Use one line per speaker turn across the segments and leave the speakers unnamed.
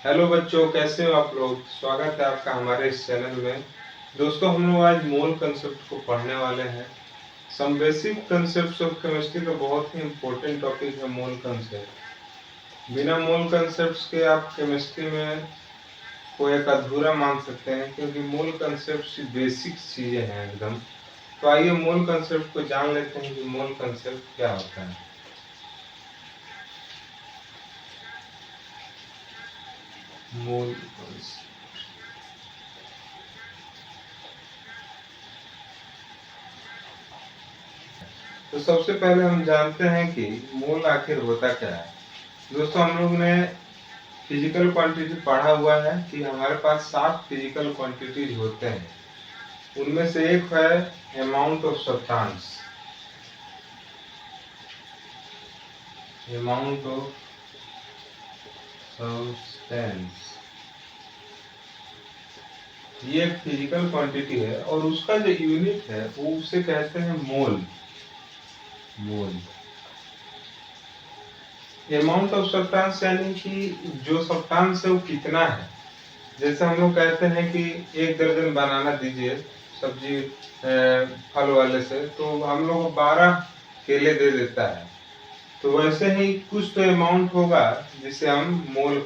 Hello बच्चों, कैसे हो आप लोग। स्वागत है आपका हमारे इस चैनल में। दोस्तों, हम लोग आज मोल कंसेप्ट को पढ़ने वाले हैं। Some basic concepts of chemistry का बहुत ही इम्पोर्टेंट टॉपिक है मोल कंसेप्ट। बिना मोल कंसेप्ट्स के आप केमिस्ट्री में को एक अधूरा मान सकते हैं, क्योंकि मोल कंसेप्ट बेसिक चीजें हैं एकदम। तो आइए मोल कंसेप्ट को जान लेते हैं कि मोल कंसेप्ट क्या होता है। मोल कंसेप्ट, तो सबसे पहले हम जानते हैं कि मोल आखिर होता क्या है। दोस्तों, हम लोग ने फिजिकल क्वांटिटी पढ़ा हुआ है कि हमारे पास 7 फिजिकल क्वांटिटीज होते हैं। उनमें से एक है amount of substance. Amount of substance ये एक फिजिकल क्वांटिटी है, और उसका जो यूनिट है वो उसे कहते हैं मोल। मोल अमाउंट ऑफ सब्सटेंस यानी कि जो सब्सटेंस है वो कितना है। जैसे हम लोग कहते हैं कि 1 दर्जन बनाना दीजिए सब्जी फल वाले से, तो हम लोग 12 केले दे देता है। तो वैसे ही कुछ तो अमाउंट होगा जिसे हम मोल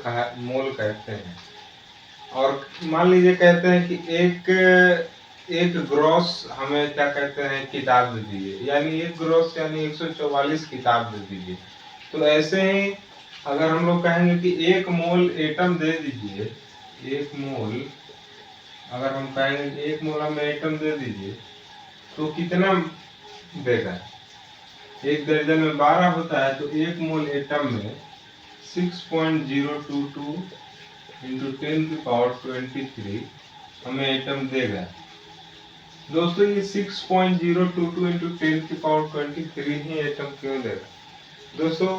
कहते हैं। और मान लीजिए कहते हैं कि एक ग्रॉस हमें क्या कहते हैं, किताब दे दीजिए, यानी एक ग्रॉस यानी 144 किताब दे दीजिए। तो ऐसे ही अगर हम लोग कहेंगे कि एक मोल एटम दे दीजिए, एक मोल अगर हम कहेंगे कि एक मोल हमें एटम दे दीजिए, तो कितना देगा। 1 दर्जन में 12 होता है, तो एक मोल एटम में 6.022 इंटू 10⁻23 हमें एटम देगा। दोस्तों, ये 6.022 इंटू 10⁻23 ही एटम क्यों देगा। दोस्तों,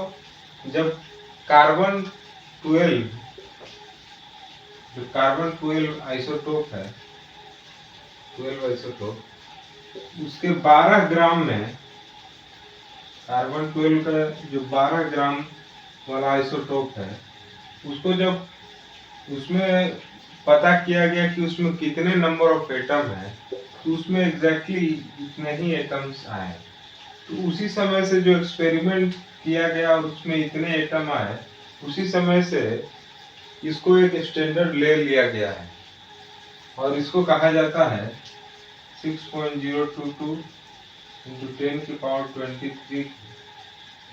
जब कार्बन 12 जो कार्बन 12 आइसोटोप है, 12 आइसोटोप, उसके 12 ग्राम में कार्बन 12 का जो 12 ग्राम वाला आइसोटोप है, उसको जब उसमें पता किया गया कि उसमें कितने नंबर ऑफ एटम है, तो उसमें एग्जैक्टली इतने ही एटम्स आए। तो उसी समय से जो एक्सपेरिमेंट किया गया और उसमें इतने एटम आए, उसी समय से इसको एक स्टैंडर्ड ले लिया गया है, और इसको कहा जाता है 6.022 इंटू 10⁻23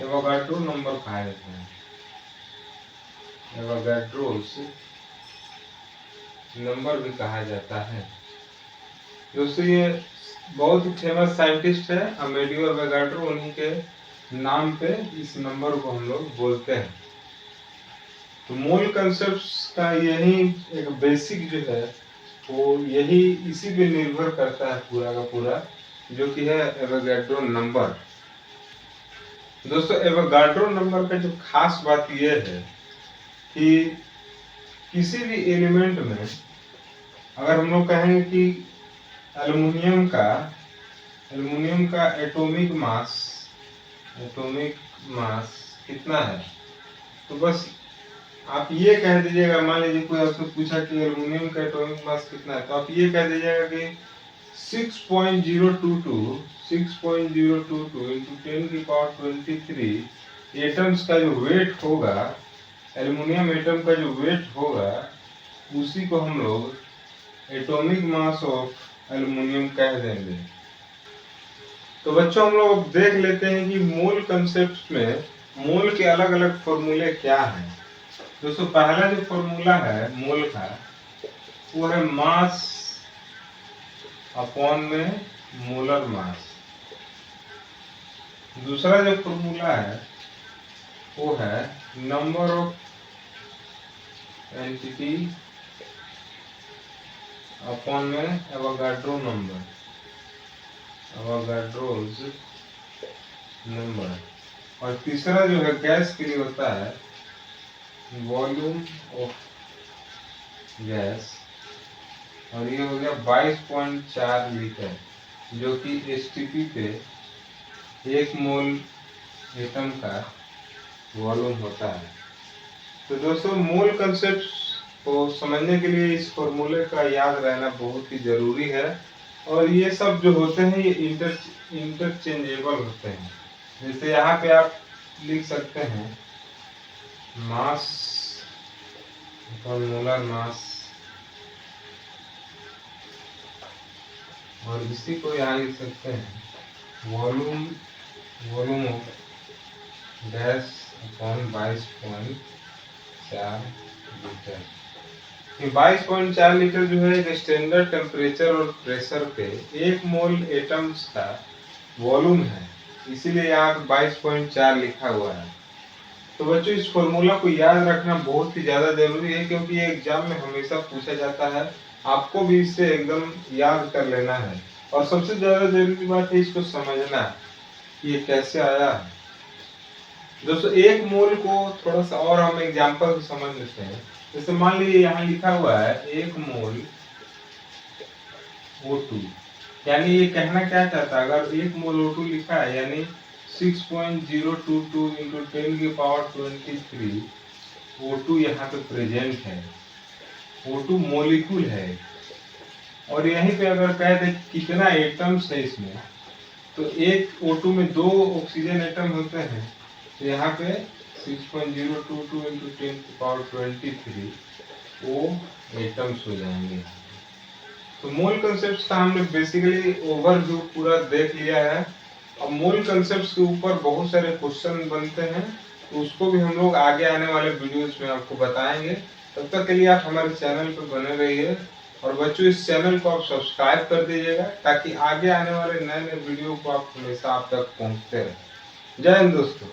एवोगाड्रो नंबर कहा जाता है। एवोगाड्रोस नंबर भी कहा जाता है। दोस्तों, ये बहुत ही फेमस साइंटिस्ट है अमेलियो एवोगाड्रो, उन्हीं के नाम पे इस नंबर को हम लोग बोलते हैं। तो मोल कंसेप्ट का यही एक बेसिक जो है वो यही इसी पे निर्भर करता है पूरा का पूरा, जो कि है एवोगाड्रो नंबर। दोस्तों, एवोगाड्रो नंबर का जो खास बात यह है कि किसी भी एलिमेंट में अगर हम लोग कहेंगे कि एल्युमिनियम का एटॉमिक मास कितना है, तो बस आप ये कह दीजिएगा। मान लीजिए कोई आपसे पूछा कि एल्युमिनियम का एटॉमिक मास कितना है, तो आप ये कह दीजिएगा कि 6.022 इंटू 10⁻23 एटम्स का जो वेट होगा, एल्युमिनियम एटम का जो वेट होगा, उसी को हम लोग एटॉमिक मास ऑफ एल्युमिनियम कह देंगे। तो बच्चों, हम लोग देख लेते हैं कि मोल कंसेप्ट में मोल के अलग अलग फॉर्मूले क्या हैं। दोस्तों, पहला जो फॉर्मूला है मोल का, वो है मास अपॉन में मोलर मास। दूसरा जो फॉर्मूला है वो है नंबर ऑफ एंटिटी अपॉन में एवोगाड्रो नंबर, एवोगाड्रोज नंबर। और तीसरा जो है गैस के लिए होता है वॉल्यूम ऑफ गैस, और ये हो गया 22.4 लीटर, जो कि एसटीपी पे 1 मोल एटम का वॉल्यूम होता है। तो दोस्तों, मोल कंसेप्ट को समझने के लिए इस फॉर्मूले का याद रहना बहुत ही जरूरी है। और ये सब जो होते हैं ये इंटरचेंजेबल होते हैं। जैसे यहाँ पे आप लिख सकते हैं मास, मोलर मास, और इसी को यहाँ लिख सकते हैं volume, volume of gas upon 22.4 litre. ये 22.4 लीटर जो है एक स्टैंडर्ड टेम्परेचर और प्रेशर पे 1 मोल एटम्स का वॉल्यूम है, इसीलिए यहाँ पे 22.4 लिखा हुआ है। तो बच्चों इस फॉर्मूला को याद रखना बहुत ही ज्यादा जरूरी है, क्योंकि ये एग्जाम में हमेशा पूछा जाता है, आपको भी इससे एकदम याद कर लेना है। और सबसे ज्यादा जरूरी बात है इसको समझना कि ये कैसे आया है। दोस्तों एक मोल को थोड़ा सा और हम एग्जांपल से समझ लेते हैं। जैसे मान लीजिए यहाँ लिखा हुआ है 1 मोल O2, यानी ये कहना क्या चाहता है, अगर 1 मोल O2 लिखा है यानी 6.022 into 10⁻23 O2 यहाँ पे प्रेजेंट है। O2 मोलिक्यूल है। और यहीं पे अगर कह दे कितना एटम्स है इसमें, तो एक O2 में 2 ऑक्सीजन एटम होते हैं, तो यहाँ पे 6.022 into 10⁻23 वो एटम्स हो जाएंगे। तो मोल कंसेप्ट का हमने बेसिकली ओवरव्यू पूरा देख लिया है। अब मोल कंसेप्ट के ऊपर बहुत सारे क्वेश्चन बनते हैं, तो उसको भी हम लोग आगे आने वाले वीडियोस में आपको बताएंगे। तब तक के लिए आप हमारे चैनल पर बने रहिए, और बच्चों इस चैनल को आप सब्सक्राइब कर दीजिएगा, ताकि आगे आने वाले नए नए वीडियो को आप हमेशा आप तक पहुंचते रहे। जय हिंद दोस्तों।